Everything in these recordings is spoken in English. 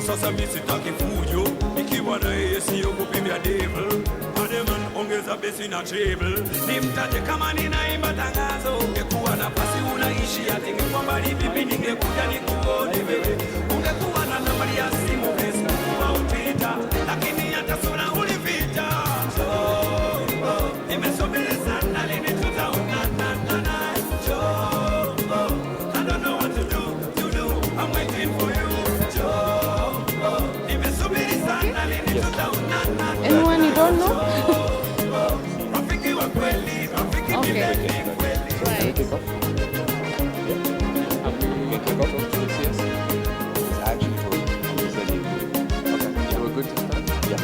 Sasa mimi sitaki fujo, ikiwa na yeye sio kupimia devil. Ademan ongeza besi na treble, nimtaje kama ninaimba tangazo. Ungekuwa nafasi unaishi atinge kwa mbali vipi, ningekuja nikuone wewe. Ungekuwa na nambari ya simu Facebook au Twitter, lakini hata sura ulificha. Nimesubiri sana lini tutaonana. I don't know what to do, I'm waiting for you. Anyone you don't know? Okay. Right. Kick off? We can kick off of this, yes? It's actually for you said you. Okay. So we're good to start? Yeah.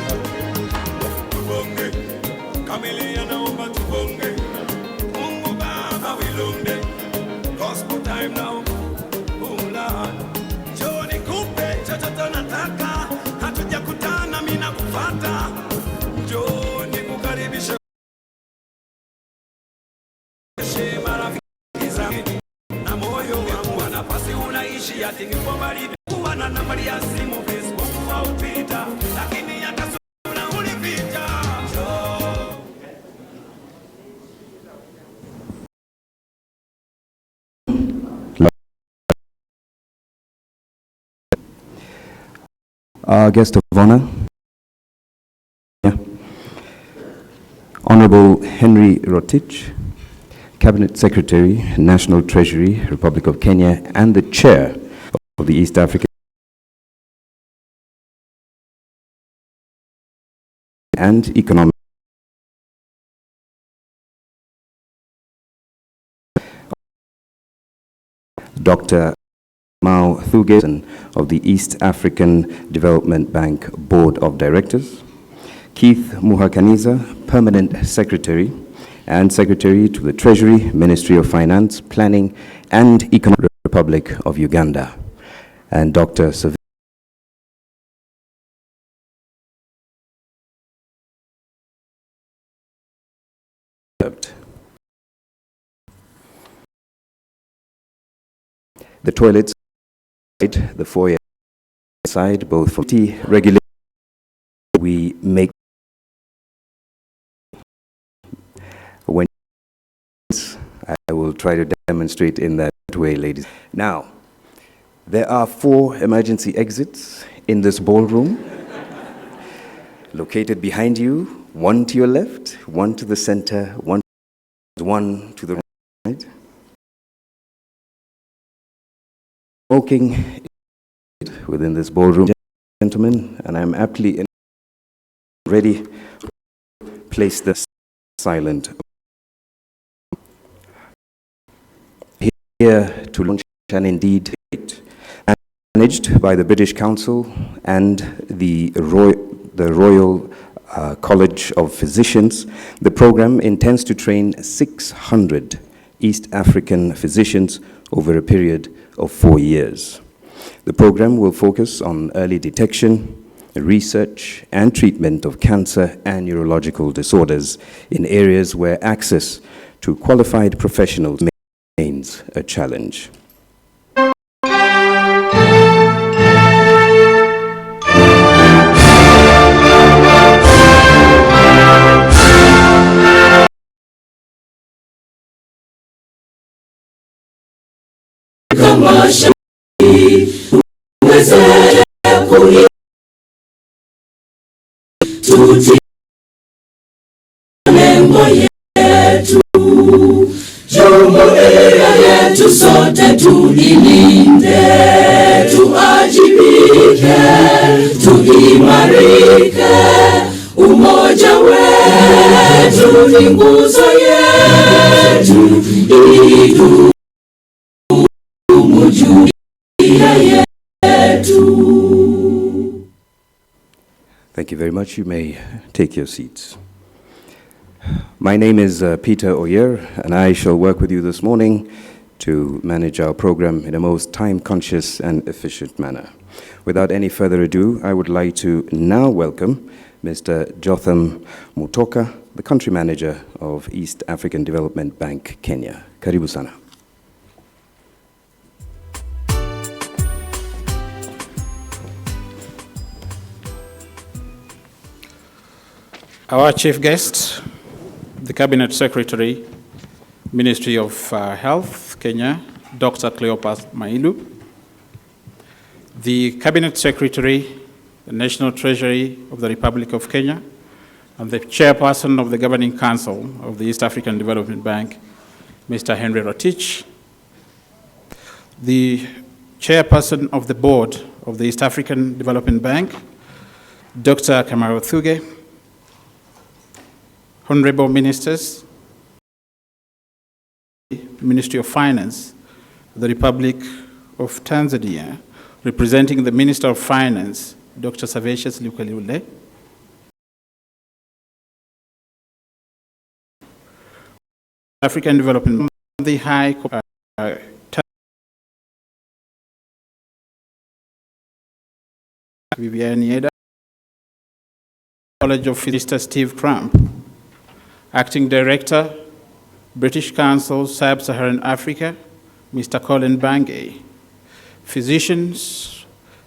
Gospel time now. Joni kupe chochote nataka, hatujakutana mimi nakufuata. Joni kukaribisha marafiki zangu na moyo wangu, nafasi unaishi atingi kwa mbali, kuwa na nambari ya simu Facebook au Twitter, lakini hata sura ulificha. Our guest of honor, Honorable Henry Rotich, Cabinet Secretary, National Treasury, Republic of Kenya, and the Chair of the East African and Economic Dr. Mao Thugeson of the East African Development Bank Board of Directors, Keith Muhakaniza, Permanent Secretary and Secretary to the Treasury, Ministry of Finance, Planning and Economic Republic of Uganda, and Dr. The toilets, the foyer side, both for regulation, we make when I will try to demonstrate in that way, ladies. Now, there are 4 emergency exits in this ballroom, located behind you, 1 to your left, 1 to the center, 1 to the right. Smoking within this ballroom, gentlemen, and I'm aptly ready to place the silent here to launch and indeed managed by the British Council and the Royal College of Physicians. The program intends to train 600 East African physicians over a period of 4 years. The program will focus on early detection, research, and treatment of cancer and neurological disorders in areas where access to qualified professionals remains a challenge. Jumuiya yetu sote tulilinde, tuajibike, tuimarike, umoja wetu ni nguzo yetu, idumu jumuiya yetu. Thank you very much. You may take your seats. My name is Peter Oyer, and I shall work with you this morning to manage our program in a most time-conscious and efficient manner. Without any further ado, I would like to now welcome Mr. Jotham Mutoka, the Country Manager of East African Development Bank, Kenya. Karibu sana. Our chief guest, the Cabinet Secretary, Ministry of Health, Kenya, Dr. Cleopas Mailu, the Cabinet Secretary, the National Treasury of the Republic of Kenya, and the Chairperson of the Governing Council of the East African Development Bank, Mr. Henry Rotich, the Chairperson of the Board of the East African Development Bank, Dr. Kamaro Thuge, Honorable Ministers, Ministry of Finance, the Republic of Tanzania, representing the Minister of Finance, Dr. Savatius Lukalule, African Development, the High Vivian Yeda, College of Mr. Steve Crump, Acting Director, British Council, Sub-Saharan Africa, Mr. Colin Bangay, physicians,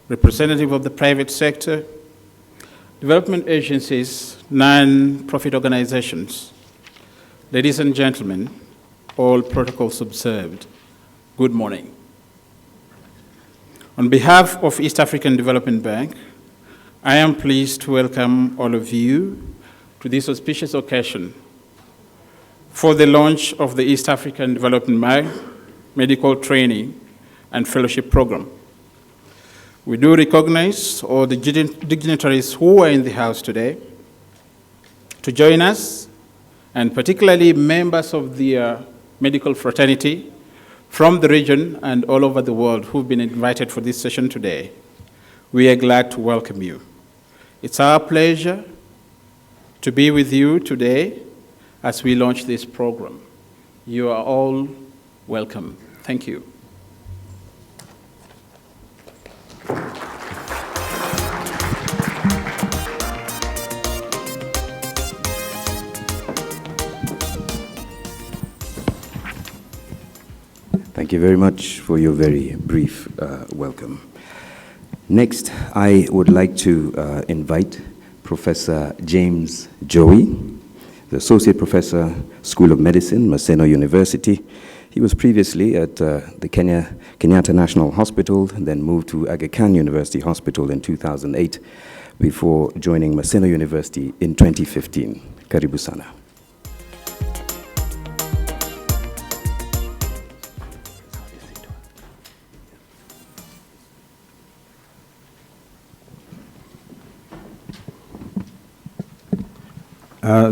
representative of the private sector, development agencies, non-profit organizations. Ladies and gentlemen, all protocols observed, good morning. On behalf of East African Development Bank, I am pleased to welcome all of you to this auspicious occasion for the launch of the East African Development Bank Medical Training and Fellowship Program. We do recognize all the dignitaries who are in the house today to join us, and particularly members of the medical fraternity from the region and all over the world who've been invited for this session today. We are glad to welcome you. It's our pleasure to be with you today as we launch this program. You are all welcome. Thank you. Thank you very much for your very brief welcome. Next, I would like to invite Professor James Joey, the Associate Professor, School of Medicine, Maseno University. He was previously at the Kenyatta National Hospital, then moved to Aga Khan University Hospital in 2008, before joining Maseno University in 2015. Karibu sana.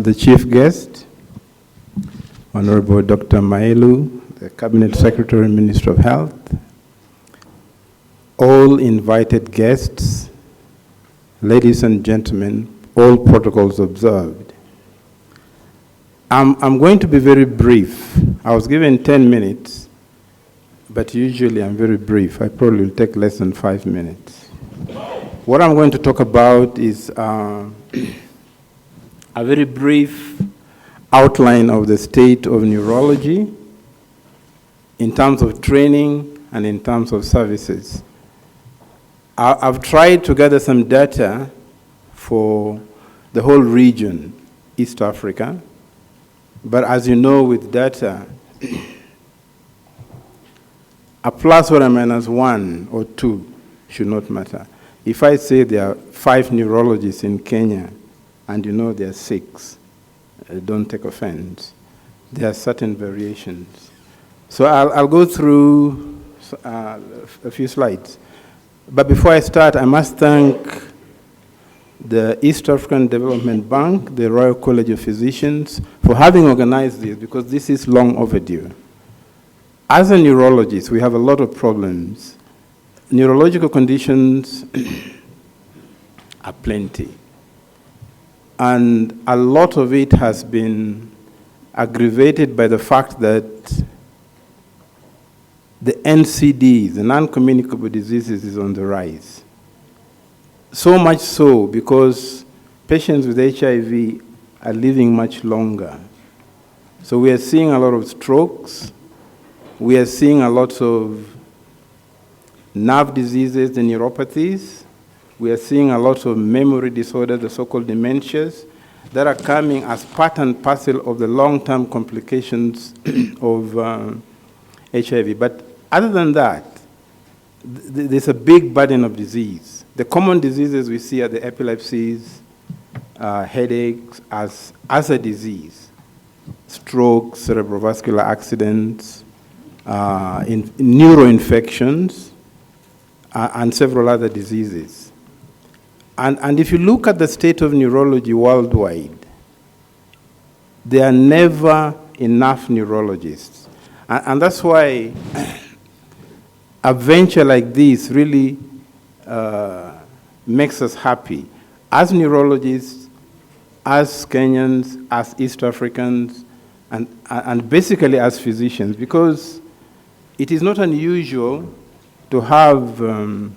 The chief guest, Honorable Dr. Mailu, the Cabinet Secretary and Minister of Health, all invited guests, ladies and gentlemen, all protocols observed. I'm going to be very brief. I was given 10 minutes, but usually I'm very brief. I probably will take less than 5 minutes. What I'm going to talk about is a very brief outline of the state of neurology in terms of training and in terms of services. I've tried to gather some data for the whole region, East Africa, but as you know with data, a plus or a minus 1 or 2 should not matter. If I say there are 5 neurologists in Kenya, and you know there are 6, don't take offense. There are certain variations. So I'll go through a few slides. But before I start, I must thank the East African Development Bank, the Royal College of Physicians, for having organized this, because this is long overdue. As a neurologist, we have a lot of problems. Neurological conditions are plenty. And a lot of it has been aggravated by the fact that the NCD, the non-communicable diseases, is on the rise. So much so because patients with HIV are living much longer. So we are seeing a lot of strokes, We are seeing a lot of nerve diseases, the neuropathies. We are seeing a lot of memory disorders, the so-called dementias, that are coming as part and parcel of the long-term complications of HIV. But other than that, there's a big burden of disease. The common diseases we see are the epilepsies, headaches as a disease, strokes, cerebrovascular accidents, neuroinfections, and several other diseases. And if you look at the state of neurology worldwide, there are never enough neurologists. And that's why a venture like this really makes us happy. As neurologists, as Kenyans, as East Africans, and basically as physicians, because it is not unusual to have a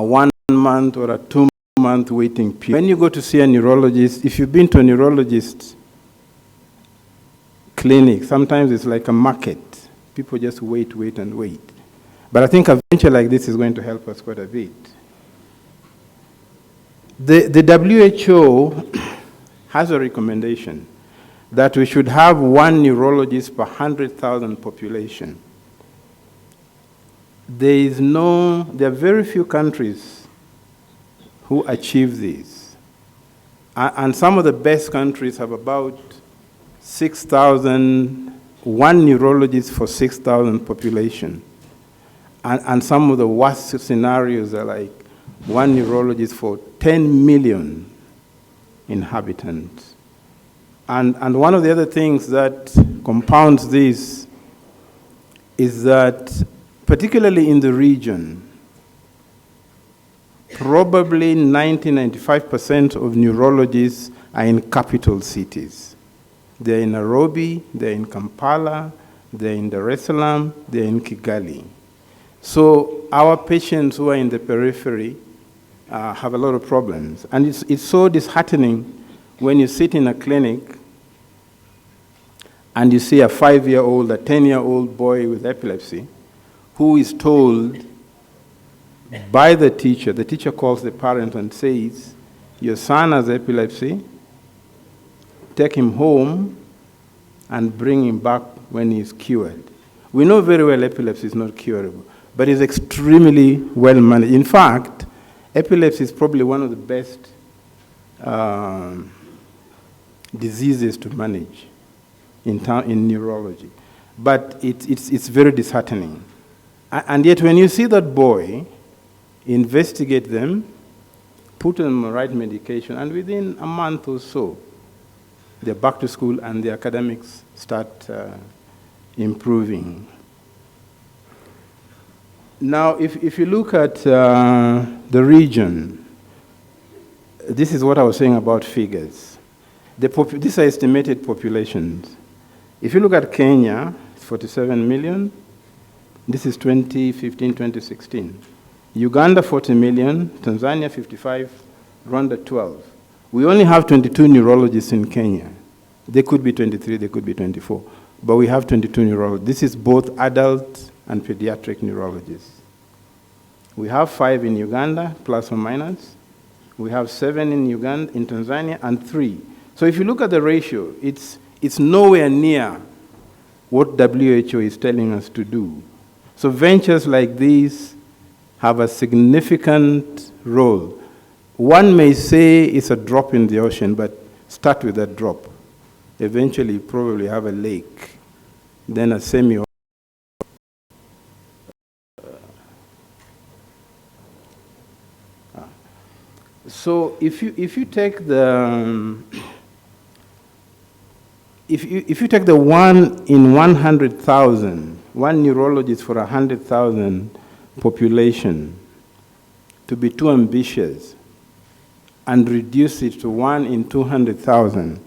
1 month or a 2 month waiting period. When you go to see a neurologist, if you've been to a neurologist clinic, sometimes it's like a market. People just wait, and wait. But I think a venture like this is going to help us quite a bit. The WHO has a recommendation that we should have 1 neurologist per 100,000 population. There are very few countries who achieve this. And some of the best countries have about 6,000, 1 neurologist for 6,000 population. And some of the worst scenarios are like 1 neurologist for 10 million inhabitants. And one of the other things that compounds this is that, particularly in the region, probably 95% of neurologists are in capital cities. They're in Nairobi, they're in Kampala, they're in Dar es Salaam, they're in Kigali. So our patients who are in the periphery have a lot of problems. And it's so disheartening when you sit in a clinic and you see a 5-year-old, a 10-year-old boy with epilepsy who is told by the teacher calls the parent and says, your son has epilepsy, take him home and bring him back when he's cured. We know very well epilepsy is not curable, but it's extremely well managed. In fact, epilepsy is probably one of the best diseases to manage in neurology. But it's very disheartening. And yet when you see that boy, investigate them, put them on the right medication, and within a month or so, they're back to school and the academics start improving. Now, if you look at the region, this is what I was saying about figures. These are estimated populations. If you look at Kenya, it's 47 million. This is 2015, 2016. Uganda, 40 million. Tanzania, 55. Rwanda, 12. We only have 22 neurologists in Kenya. They could be 23, they could be 24. But we have 22 neurologists. This is both adult and pediatric neurologists. We have 5 in Uganda, plus or minus. We have 7 in Uganda, in Tanzania, and 3. So if you look at the ratio, it's nowhere near what WHO is telling us to do. So ventures like these have a significant role. One may say it's a drop in the ocean, but start with that drop. Eventually, you probably have a lake, then a semi. So if you take the if you take the 1 in 100,000, 1 neurologist for 100,000 population, to be too ambitious, and reduce it to 1 in 200,000,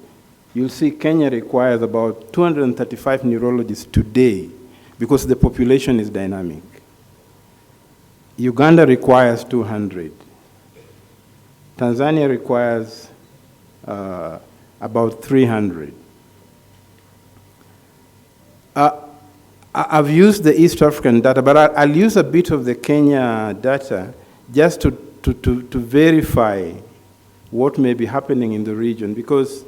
you'll see Kenya requires about 235 neurologists today because the population is dynamic. Uganda requires 200. Tanzania requires about 300. I've used the East African data, but I'll use a bit of the Kenya data just to verify what may be happening in the region, because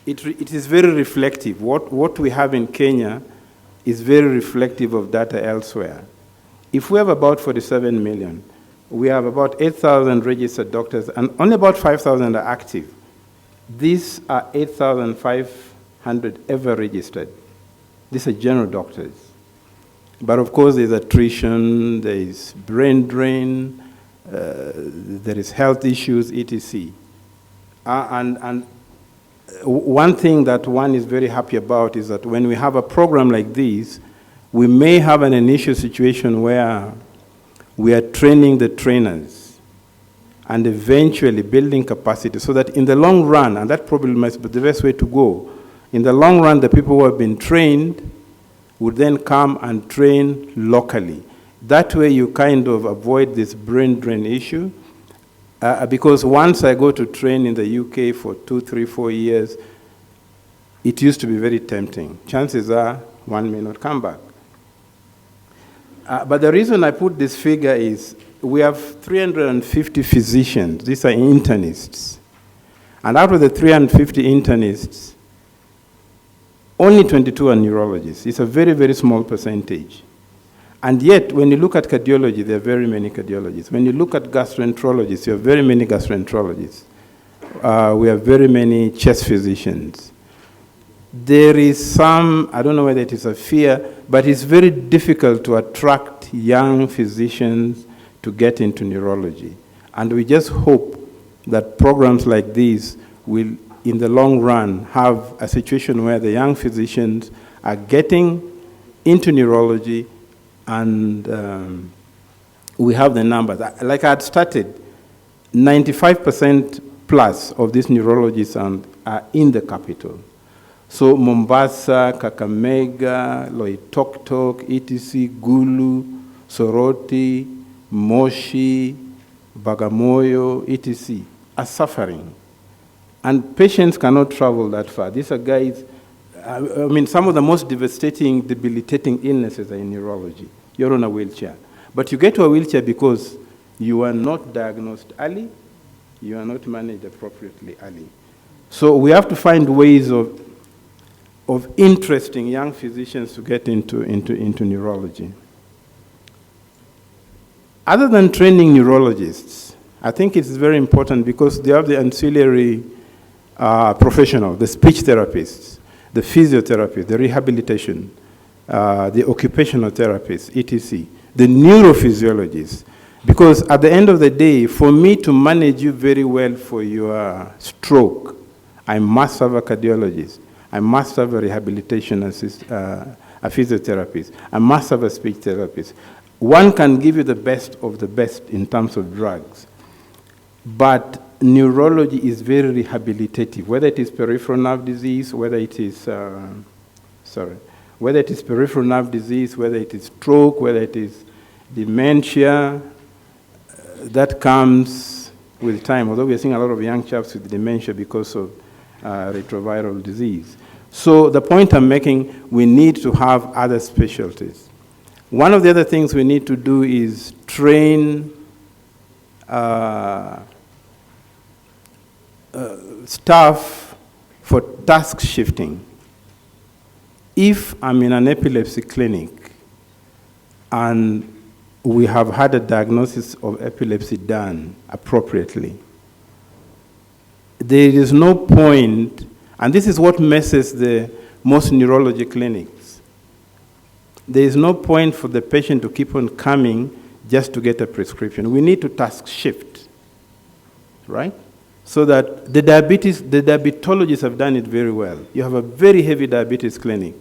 it is very reflective. What we have in Kenya is very reflective of data elsewhere. If we have about 47 million, we have about 8,000 registered doctors, and only about 5,000 are active. These are 8,500 ever registered. These are general doctors. But of course, there's attrition, there is brain drain, there is health issues, etc. And one thing that one is very happy about is that when we have a program like this, we may have an initial situation where we are training the trainers and eventually building capacity so that in the long run, and that probably must be the best way to go, in the long run, the people who have been trained would then come and train locally. That way you kind of avoid this brain drain issue, because once I go to train in the UK for 2, 3, 4 years, it used to be very tempting. Chances are one may not come back. But the reason I put this figure is we have 350 physicians. These are internists. And out of the 350 internists, only 22 are neurologists. It's a very, very small percentage. And yet, when you look at cardiology, there are very many cardiologists. When you look at gastroenterologists, you have very many gastroenterologists. We have very many chest physicians. There is some, I don't know whether it is a fear, but it's very difficult to attract young physicians to get into neurology. And we just hope that programs like these will, in the long run, have a situation where the young physicians are getting into neurology, and we have the numbers. Like I had started, 95% plus of these neurologists are in the capital. So Mombasa, Kakamega, Loitoktok, etc., Gulu, Soroti, Moshi, Bagamoyo, etc., are suffering. And patients cannot travel that far. These are guys, I mean, some of the most devastating, debilitating illnesses are in neurology. You're on a wheelchair. But you get to a wheelchair because you are not diagnosed early, you are not managed appropriately early. So we have to find ways of interesting young physicians to get into neurology. Other than training neurologists, I think it's very important because they have the ancillary professional, the speech therapists, the physiotherapist, the rehabilitation, the occupational therapist, etc., the neurophysiologists. Because at the end of the day, for me to manage you very well for your stroke, I must have a cardiologist. I must have a rehabilitation assist, a physiotherapist. I must have a speech therapist. One can give you the best of the best in terms of drugs. But neurology is very rehabilitative, whether it is peripheral nerve disease, whether it is, whether it is peripheral nerve disease, whether it is stroke, whether it is dementia, that comes with time, although we are seeing a lot of young chaps with dementia because of retroviral disease. So the point I'm making, we need to have other specialties. One of the other things we need to do is train staff for task shifting. If I'm in an epilepsy clinic and we have had a diagnosis of epilepsy done appropriately, there is no point, and this is what messes the most neurology clinics. There is no point for the patient to keep on coming just to get a prescription. We need to task shift, right? So that the diabetologists have done it very well. You have a very heavy diabetes clinic,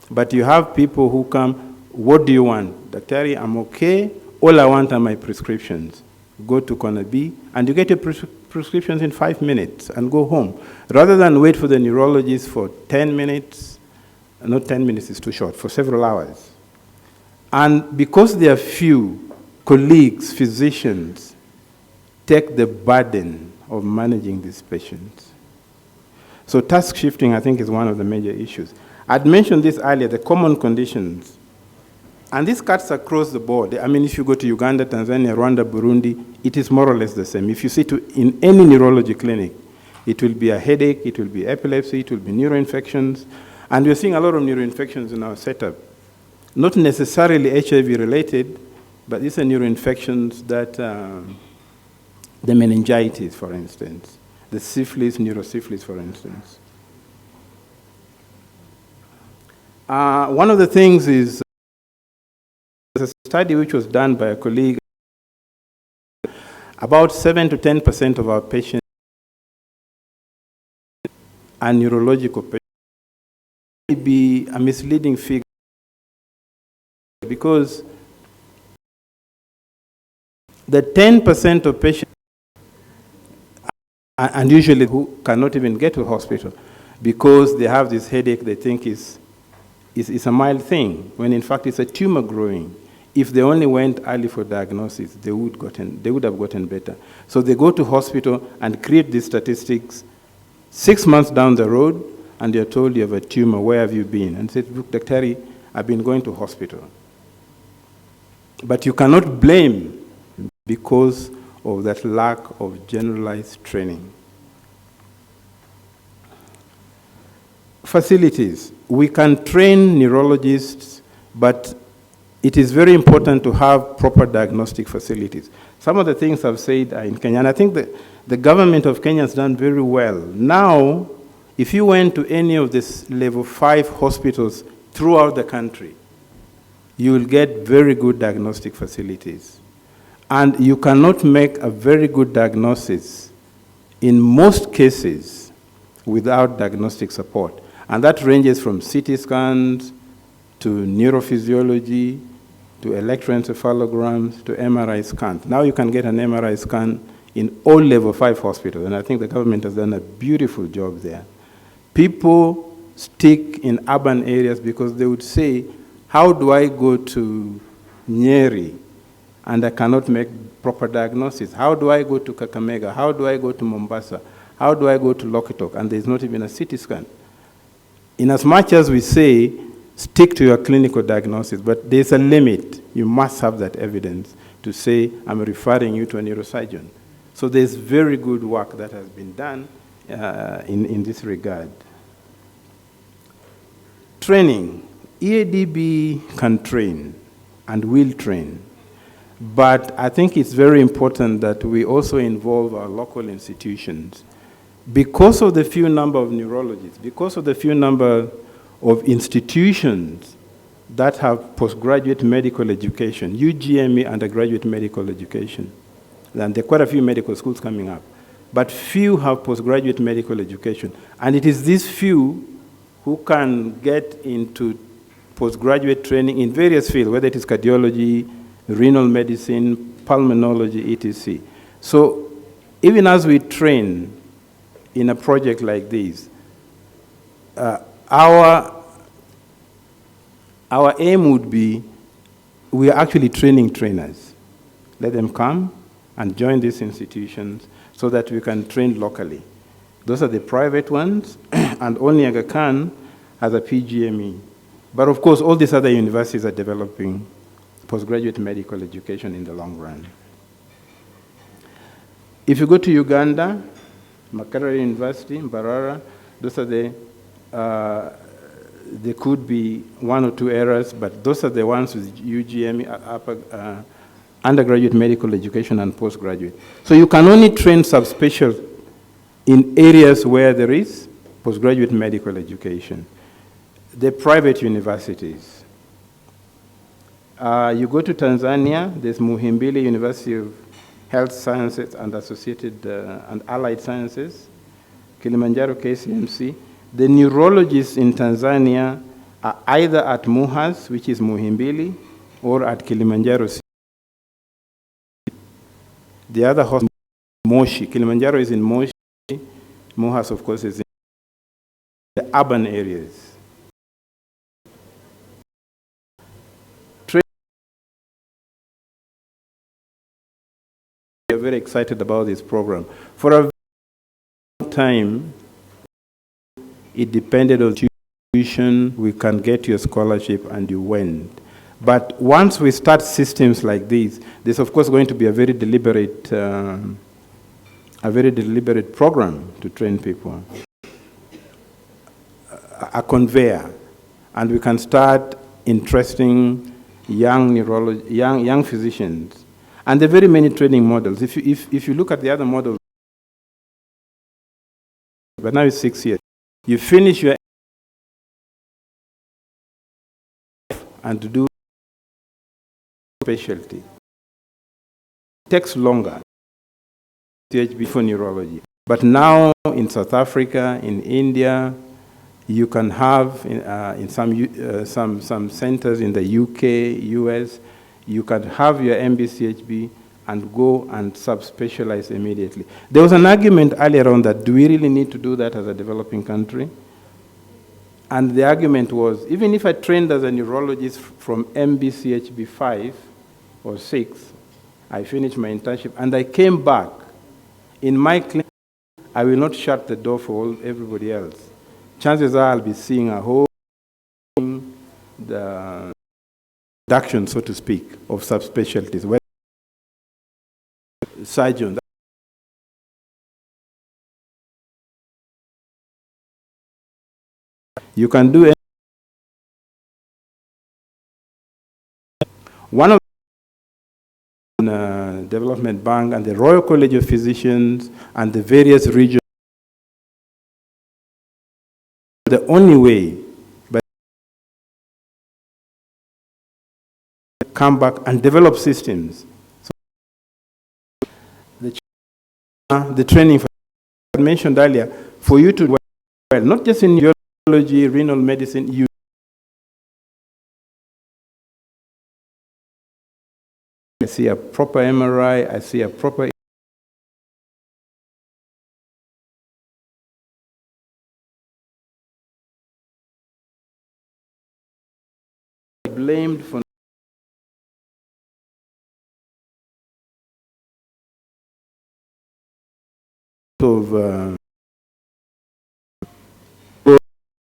but you have people who come, what do you want? Daktari, I'm okay. All I want are my prescriptions. Go to corner B, and you get your prescriptions in 5 minutes and go home. Rather than wait for the neurologist for 10 minutes, not 10 minutes is too short, for several hours. And because there are few colleagues, physicians, take the burden of managing these patients. So task shifting, I think, is one of the major issues. I'd mentioned this earlier, the common conditions. And this cuts across the board. I mean, if you go to Uganda, Tanzania, Rwanda, Burundi, it is more or less the same. If you see in any neurology clinic, it will be a headache, it will be epilepsy, it will be neuroinfections. And we're seeing a lot of neuroinfections in our setup. Not necessarily HIV related, but these are neuroinfections that, the meningitis, for instance, the syphilis, neurosyphilis, for instance. One of the things is, there's a study which was done by a colleague, about 7 to 10% of our patients are neurological patients. It may be a misleading figure because the 10% of patients, and usually who cannot even get to hospital because they have this headache they think is a mild thing, when in fact it's a tumor growing. If they only went early for diagnosis, they would have gotten better. So they go to hospital and create these statistics 6 months down the road, and they're told you have a tumor, where have you been? And said, look, Dr. I've been going to hospital. But you cannot blame because of that lack of generalized training. Facilities. We can train neurologists, but it is very important to have proper diagnostic facilities. Some of the things I've said are in Kenya, and I think that the government of Kenya has done very well. Now, if you went to any of these level 5 hospitals throughout the country, you will get very good diagnostic facilities. And you cannot make a very good diagnosis in most cases without diagnostic support. And that ranges from CT scans to neurophysiology to electroencephalograms to MRI scans. Now you can get an MRI scan in all level 5 hospitals, and I think the government has done a beautiful job there. People stick in urban areas because they would say, how do I go to Nyeri and I cannot make proper diagnosis? How do I go to Kakamega? How do I go to Mombasa? How do I go to Lokitok? And there's not even a CT scan. In as much as we say, stick to your clinical diagnosis, but there's a limit. You must have that evidence to say, I'm referring you to a neurosurgeon. So there's very good work that has been done in this regard. Training. EADB can train and will train, but I think it's very important that we also involve our local institutions. Because of the few number of neurologists, because of the few number of institutions that have postgraduate medical education, UGME undergraduate medical education, and there are quite a few medical schools coming up, but few have postgraduate medical education. And it is these few who can get into postgraduate training in various fields, whether it is cardiology, renal medicine, pulmonology, etc. So even as we train in a project like this, our aim would be, we are actually training trainers. Let them come and join these institutions so that we can train locally. Those are the private ones, and only Aga Khan has a PGME. But of course, all these other universities are developing postgraduate medical education in the long run. If you go to Uganda, Makerere University, Mbarara, those are there could be 1 or 2 errors, but those are the ones with UGME, undergraduate medical education and postgraduate. So you can only train subspecial in areas where there is postgraduate medical education. The private universities. You go to Tanzania, there's Muhimbili University of Health Sciences and Associated and Allied Sciences, Kilimanjaro KCMC. The neurologists in Tanzania are either at MUHAS, which is Muhimbili, or at Kilimanjaro. The other hospital, Moshi. Kilimanjaro is in Moshi. MUHAS, of course, is in the urban areas. We are very excited about this program. For a long time, it depended on we can get you a scholarship, and you went. But once we start systems like this, there's of course going to be a very deliberate program to train people, a conveyor, and we can start interesting young physicians. And there are very many training models. If you look at the other models, but now it's 6 years. You finish your and to do specialty. It takes longer, PhD for neurology. But now in South Africa, in India, you can have in some centers in the UK, US, you can have your MBCHB and go and subspecialize immediately. There was an argument earlier on that, do we really need to do that as a developing country? And the argument was, even if I trained as a neurologist from MBCHB 5 or 6, I finished my internship, and I came back, in my clinic, I will not shut the door for everybody else. Chances are I'll be seeing a whole the reduction, so to speak, of subspecialties. Where surgeon. You can do it. One of the Development Bank and the Royal College of Physicians and the various regions, the only way, but come back and develop systems. So the training I mentioned earlier, for you to do well, not just in neurology, renal medicine, you I see a proper MRI, I see a proper blamed for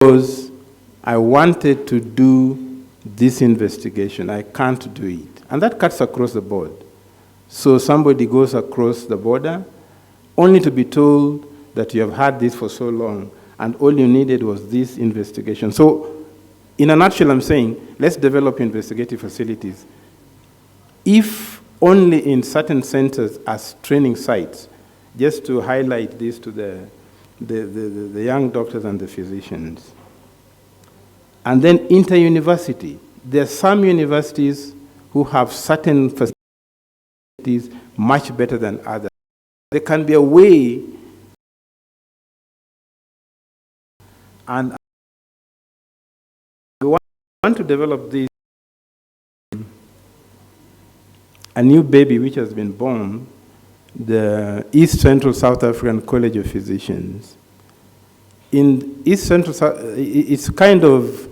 because I wanted to do this investigation. I can't do it. And that cuts across the board. So somebody goes across the border only to be told that you have had this for so long and all you needed was this investigation. So in a nutshell, I'm saying, let's develop investigative facilities. If only in certain centers as training sites, just to highlight this to the young doctors and the physicians. And then inter-university. There are some universities who have certain facilities much better than others. There can be a way, and we want to develop this, a new baby which has been born, the East Central South African College of Physicians. In East Central, it's kind of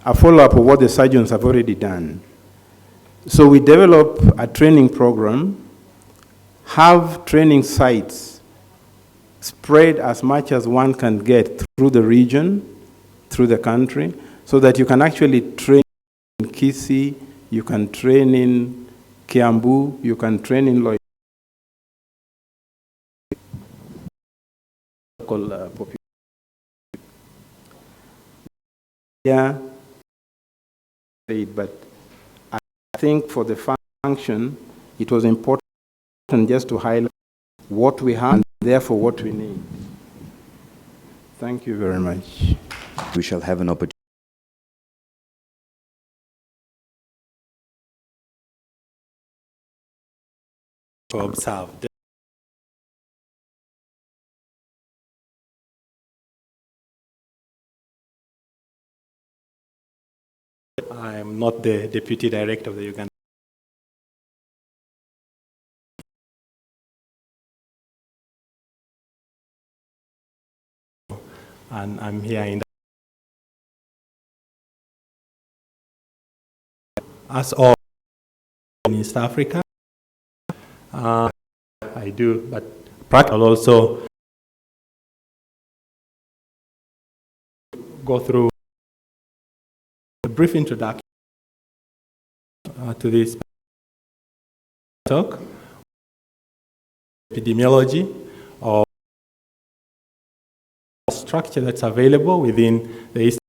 a follow-up of what the surgeons have already done. So we develop a training program, have training sites spread as much as one can get through the region, through the country, so that you can actually train in Kisii, you can train in Kiambu, you can train in local population. Yeah, but I think for the function, it was important just to highlight what we have and therefore what we need. Thank you very much. We shall have an opportunity to observe. I am not the Deputy Director of the Uganda. And I'm here in as all in East Africa. I do, but practical also go through brief introduction to this talk, epidemiology of structure that's available within the East.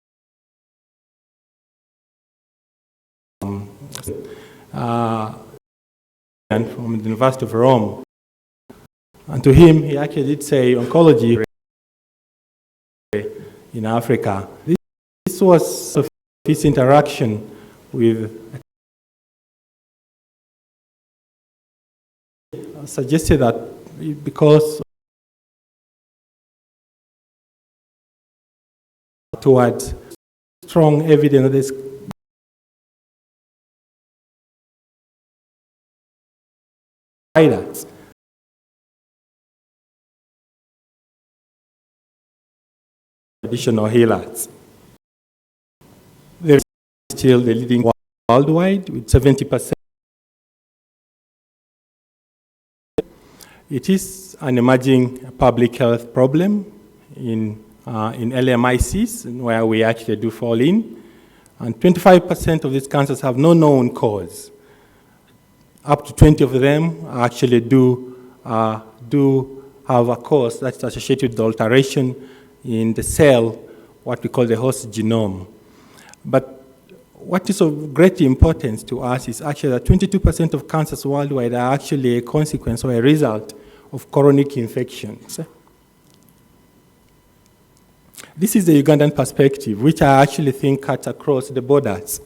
And from the University of Rome. And to him, he actually did say oncology in Africa. This was his interaction with suggested that because towards strong evidence that there's guidance. Traditional healers. They're still the leading worldwide with 70%. It is an emerging public health problem in LMICs, where we actually do fall in. And 25% of these cancers have no known cause. Up to 20 of them actually do have a cause that's associated with the alteration in the cell, what we call the host genome. But what is of great importance to us is actually that 22% of cancers worldwide are actually a consequence or a result of chronic infections. This is the Ugandan perspective, which I actually think cuts across the borders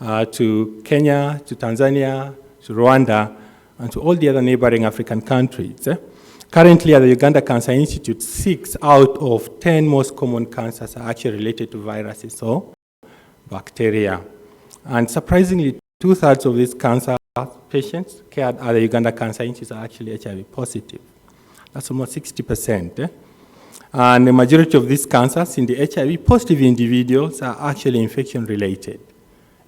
to Kenya, to Tanzania, to Rwanda, and to all the other neighboring African countries. Currently, at the Uganda Cancer Institute, 6 out of 10 most common cancers are actually related to viruses or bacteria. And surprisingly, 2/3 of these cancer patients cared at the Uganda Cancer Institute are actually HIV positive. That's almost 60%. And the majority of these cancers in the HIV positive individuals are actually infection related.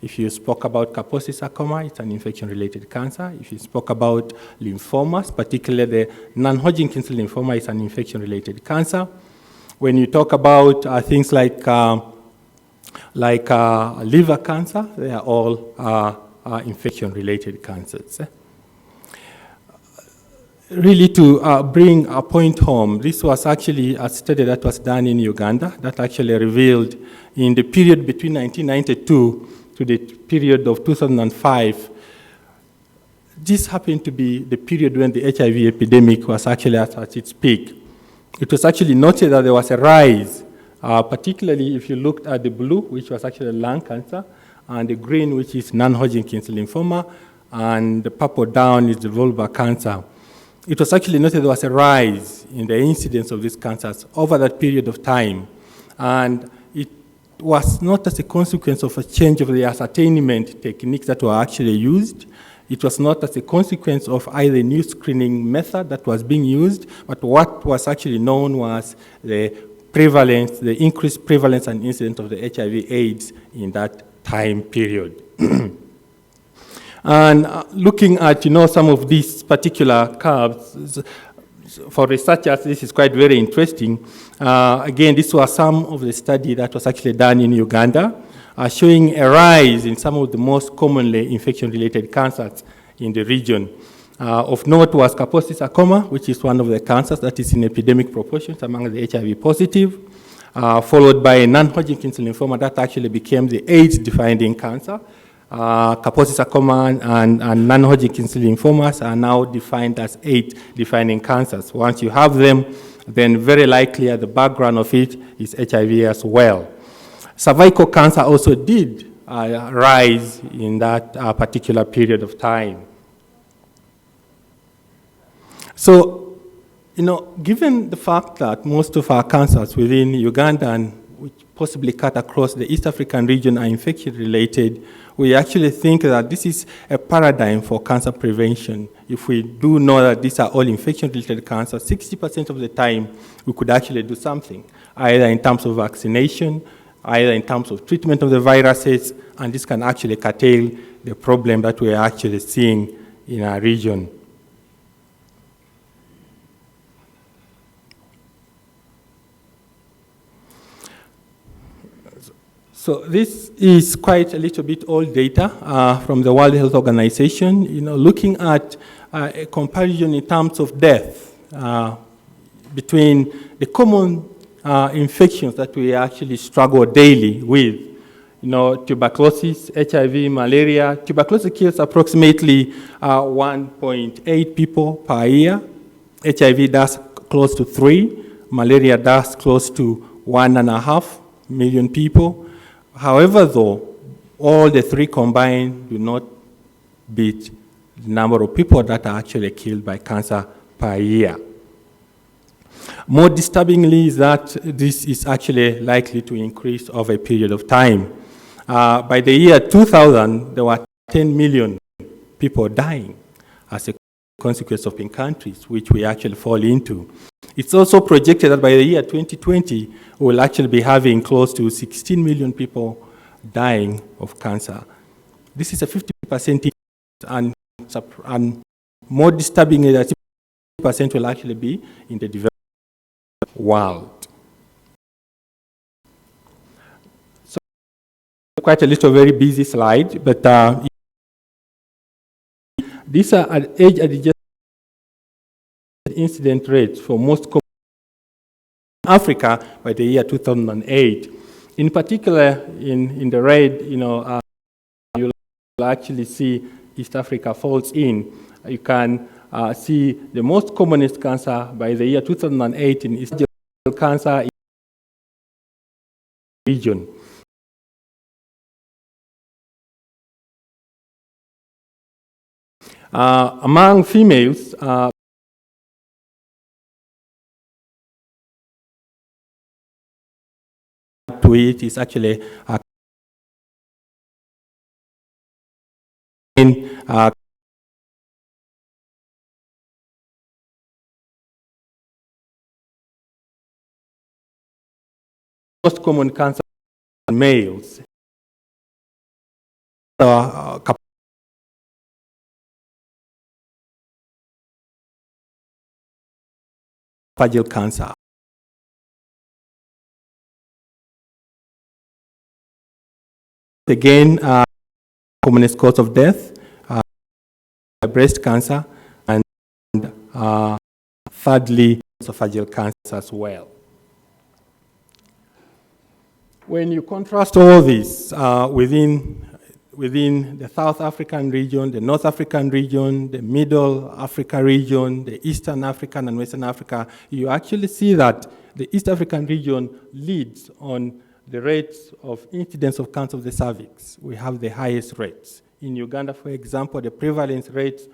If you spoke about Kaposi sarcoma, it's an infection-related cancer. If you spoke about lymphomas, particularly the non-Hodgkin's lymphoma, it's an infection-related cancer. When you talk about things like liver cancer, they are all infection-related cancers. Really, to bring a point home, this was actually a study that was done in Uganda that actually revealed in the period between 1992 to the period of 2005, this happened to be the period when the HIV epidemic was actually at its peak. It was actually noted that there was a rise, particularly if you looked at the blue, which was actually lung cancer, and the green, which is non-Hodgkin's lymphoma, and the purple down is the vulvar cancer. It was actually noted there was a rise in the incidence of these cancers over that period of time. And it was not as a consequence of a change of the ascertainment techniques that were actually used. It was not as a consequence of either new screening method that was being used, but what was actually known was the prevalence, the increased prevalence and incidence of the HIV/AIDS in that time period. And looking at, some of these particular curves, for researchers, this is quite very interesting. Again, this was some of the study that was actually done in Uganda, showing a rise in some of the most commonly infection-related cancers in the region. Of note was Kaposi sarcoma, which is one of the cancers that is in epidemic proportions among the HIV positive, followed by non-Hodgkin's lymphoma that actually became the AIDS-defining cancer. Kaposi sarcoma and non-Hodgkin's lymphomas are now defined as AIDS-defining cancers. Once you have them, then very likely at the background of it is HIV as well. Cervical cancer also did rise in that particular period of time. So, given the fact that most of our cancers within Uganda and which possibly cut across the East African region are infection-related, we actually think that this is a paradigm for cancer prevention. If we do know that these are all infection-related cancers, 60% of the time we could actually do something, either in terms of vaccination, either in terms of treatment of the viruses, and this can actually curtail the problem that we are actually seeing in our region. So this is quite a little bit old data from the World Health Organization, looking at a comparison in terms of death between the common infections that we actually struggle daily with. Tuberculosis, HIV, malaria. Tuberculosis kills approximately 1.8 people per year. HIV does close to 3. Malaria does close to 1.5 million people. However, though, all the three combined do not beat the number of people that are actually killed by cancer per year. More disturbingly is that this is actually likely to increase over a period of time. By the year 2000, there were 10 million people dying as a consequence of in countries, which we actually fall into. It's also projected that by the year 2020, we'll actually be having close to 16 million people dying of cancer. This is a 50% and more disturbingly, that 50% will actually be in the developed world. So quite a little very busy slide, but these are age-adjusted incident rates for most Africa by the year 2008. In particular, in the red, you'll actually see East Africa falls in. You can see the most commonest cancer by the year 2008 in East cancer in the region. Among females, to it is actually most common cancer in males. Esophageal cancer. Again, commonest cause of death, breast cancer, and thirdly, esophageal cancer as well. When you contrast all this within the South African region, the North African region, the Middle Africa region, the Eastern African and Western Africa, you actually see that the East African region leads on the rates of incidence of cancer of the cervix. We have the highest rates. In Uganda, for example, the prevalence rates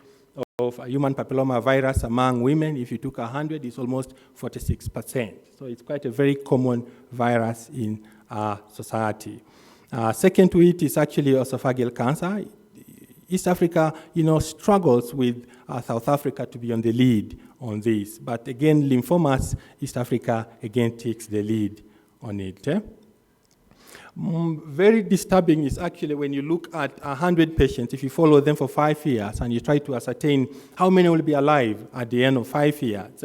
of human papilloma virus among women, if you took 100, is almost 46%. So it's quite a very common virus in our society. Second to it is actually esophageal cancer. East Africa, struggles with South Africa to be on the lead on this. But again, lymphomas, East Africa again takes the lead on it. Very disturbing is actually when you look at 100 patients, if you follow them for 5 years and you try to ascertain how many will be alive at the end of 5 years.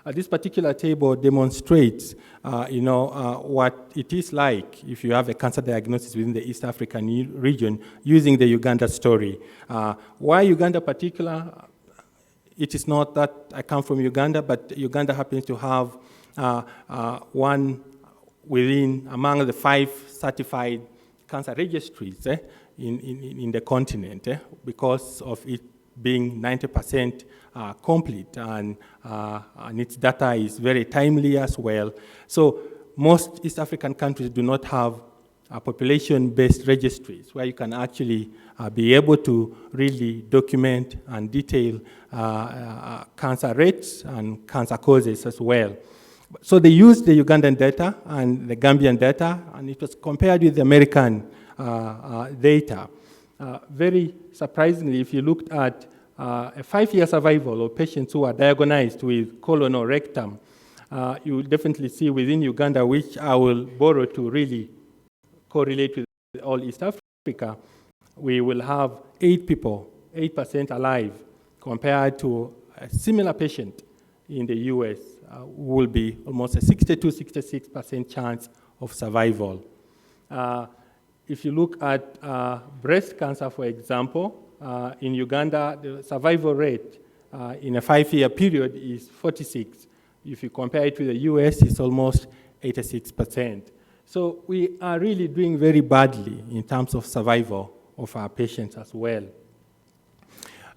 This particular table demonstrates, what it is like if you have a cancer diagnosis within the East African region using the Uganda story. Why Uganda particular? It is not that I come from Uganda, but Uganda happens to have one among the 5 certified cancer registries in the continent because of it being 90% complete, and its data is very timely as well. So most East African countries do not have population-based registries where you can actually be able to really document and detail cancer rates and cancer causes as well. So they used the Ugandan data and the Gambian data, and it was compared with the American data. Very surprisingly, if you looked at a 5-year survival of patients who are diagnosed with colon or rectum, you will definitely see within Uganda, which I will borrow to really correlate with all East Africa, we will have 8% alive compared to a similar patient in the US will be almost a 62-66% chance of survival. if you look at breast cancer, for example, in Uganda, the survival rate in a 5-year period is 46. If you compare it with the US, it's almost 86%. So we are really doing very badly in terms of survival of our patients as well.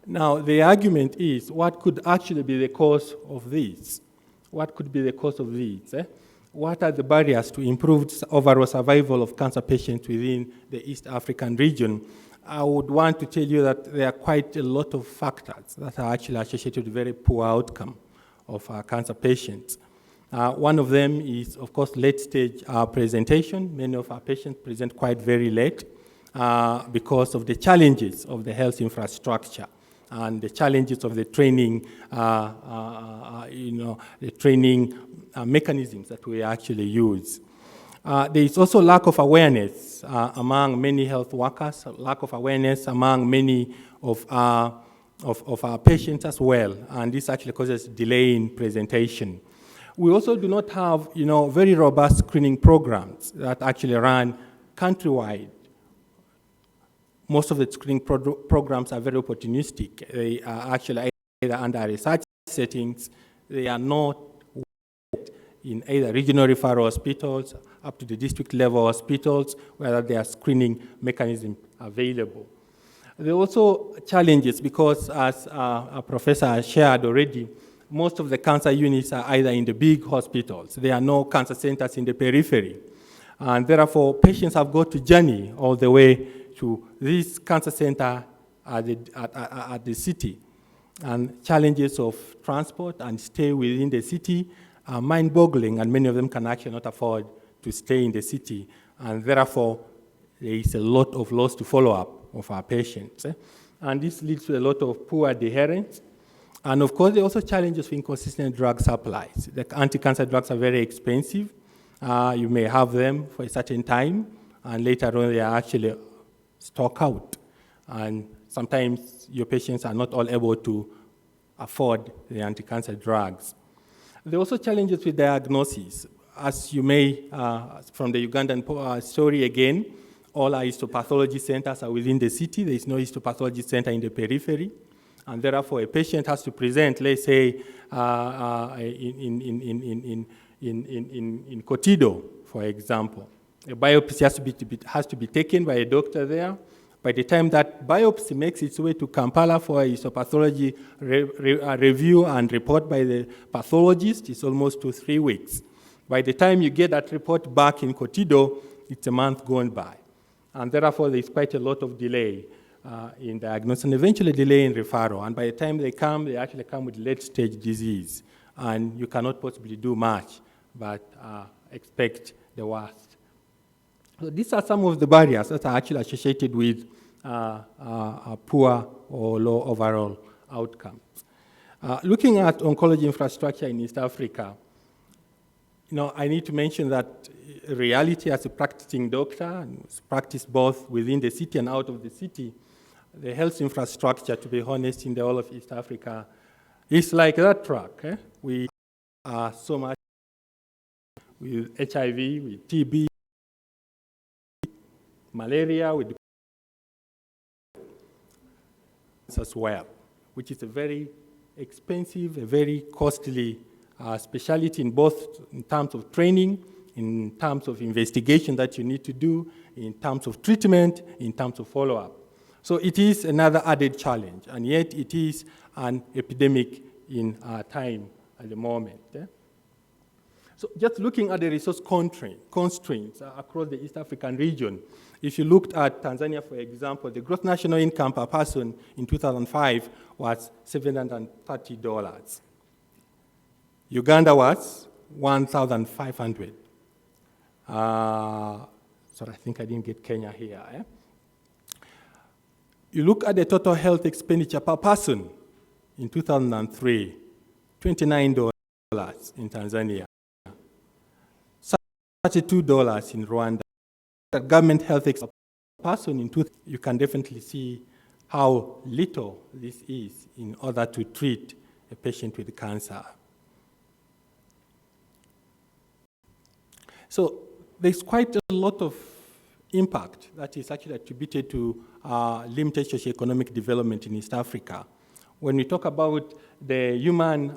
Now, the argument is, what could actually be the cause of this? What could be the cause of this? What are the barriers to improved overall survival of cancer patients within the East African region? I would want to tell you that there are quite a lot of factors that are actually associated with very poor outcome of our cancer patients. One of them is, of course, late-stage presentation. Many of our patients present quite very late because of the challenges of the health infrastructure and the challenges of the training, the training mechanisms that we actually use. There is also lack of awareness among many health workers, lack of awareness among many of our patients as well, and this actually causes delay in presentation. We also do not have, very robust screening programs that actually run countrywide. Most of the screening programs are very opportunistic. They are actually either under research settings, they are not in either regional referral hospitals up to the district level hospitals where there are screening mechanisms available. There are also challenges because, as a professor has shared already, most of the cancer units are either in the big hospitals. There are no cancer centers in the periphery. And therefore, patients have got to journey all the way to this cancer center at the city. And challenges of transport and stay within the city are mind-boggling, and many of them can actually not afford to stay in the city. And therefore, there is a lot of loss to follow-up of our patients. And this leads to a lot of poor adherence. And of course, there are also challenges with inconsistent drug supplies. The anti-cancer drugs are very expensive. You may have them for a certain time, and later on they are actually stock out. And sometimes your patients are not all able to afford the anti-cancer drugs. There are also challenges with diagnosis. As you may, from the Ugandan story again, all our histopathology centers are within the city. There is no histopathology center in the periphery. And therefore, a patient has to present, let's say, in Kotido, for example. A biopsy has to be taken by a doctor there. By the time that biopsy makes its way to Kampala for a histopathology review and report by the pathologist, it's almost 2 to 3 weeks. By the time you get that report back in Kotido, it's a month gone by. And therefore, there's quite a lot of delay in diagnosis and eventually delay in referral. And by the time they come, they actually come with late-stage disease. And you cannot possibly do much but expect the worst. So these are some of the barriers that are actually associated with poor or low overall outcomes. Looking at oncology infrastructure in East Africa, I need to mention that reality as a practicing doctor, and practice both within the city and out of the city, the health infrastructure, to be honest, in the whole of East Africa is like that truck. We are so much with HIV, with TB, malaria, with as well, which is a very expensive, a very costly specialty in terms of training, in terms of investigation that you need to do, in terms of treatment, in terms of follow-up. So it is another added challenge, and yet it is an epidemic in our time at the moment. So just looking at the resource constraints across the East African region, if you looked at Tanzania, for example, the gross national income per person in 2005 was $730. Uganda was $1,500. Sorry, I think I didn't get Kenya here. You look at the total health expenditure per person in 2003, $29 in Tanzania, $32 in Rwanda. The government health expenditure per person in 2000, you can definitely see how little this is in order to treat a patient with cancer. So there's quite a lot of impact that is actually attributed to limited socioeconomic development in East Africa. When we talk about the Human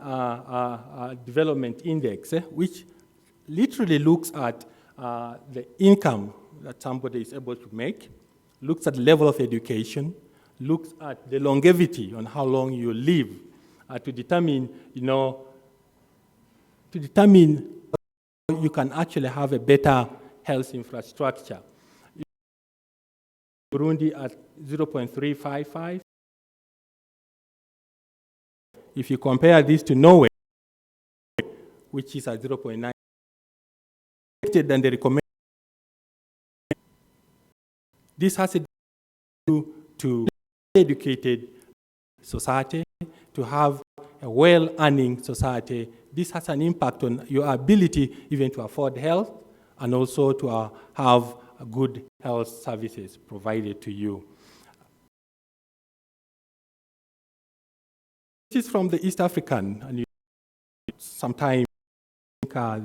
Development Index, which literally looks at the income that somebody is able to make, looks at the level of education, looks at the longevity on how long you live to determine, you can actually have a better health infrastructure. Burundi at 0.355. If you compare this to Norway, which is at 0.9, than the recommended. This has to do to educated society, to have a well-earning society. This has an impact on your ability even to afford health and also to have good health services provided to you. This is from the East African, and sometime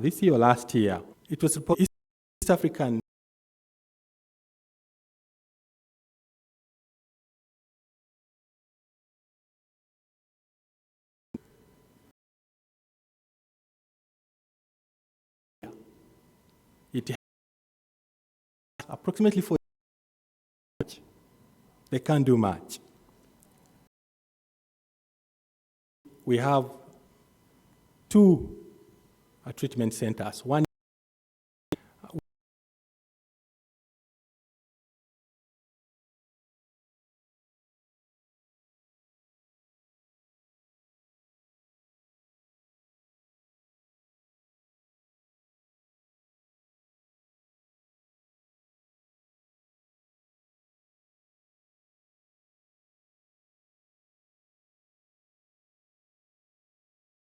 this year or last year. It was reported East African it has approximately 40. They can't do much. We have two treatment centers. One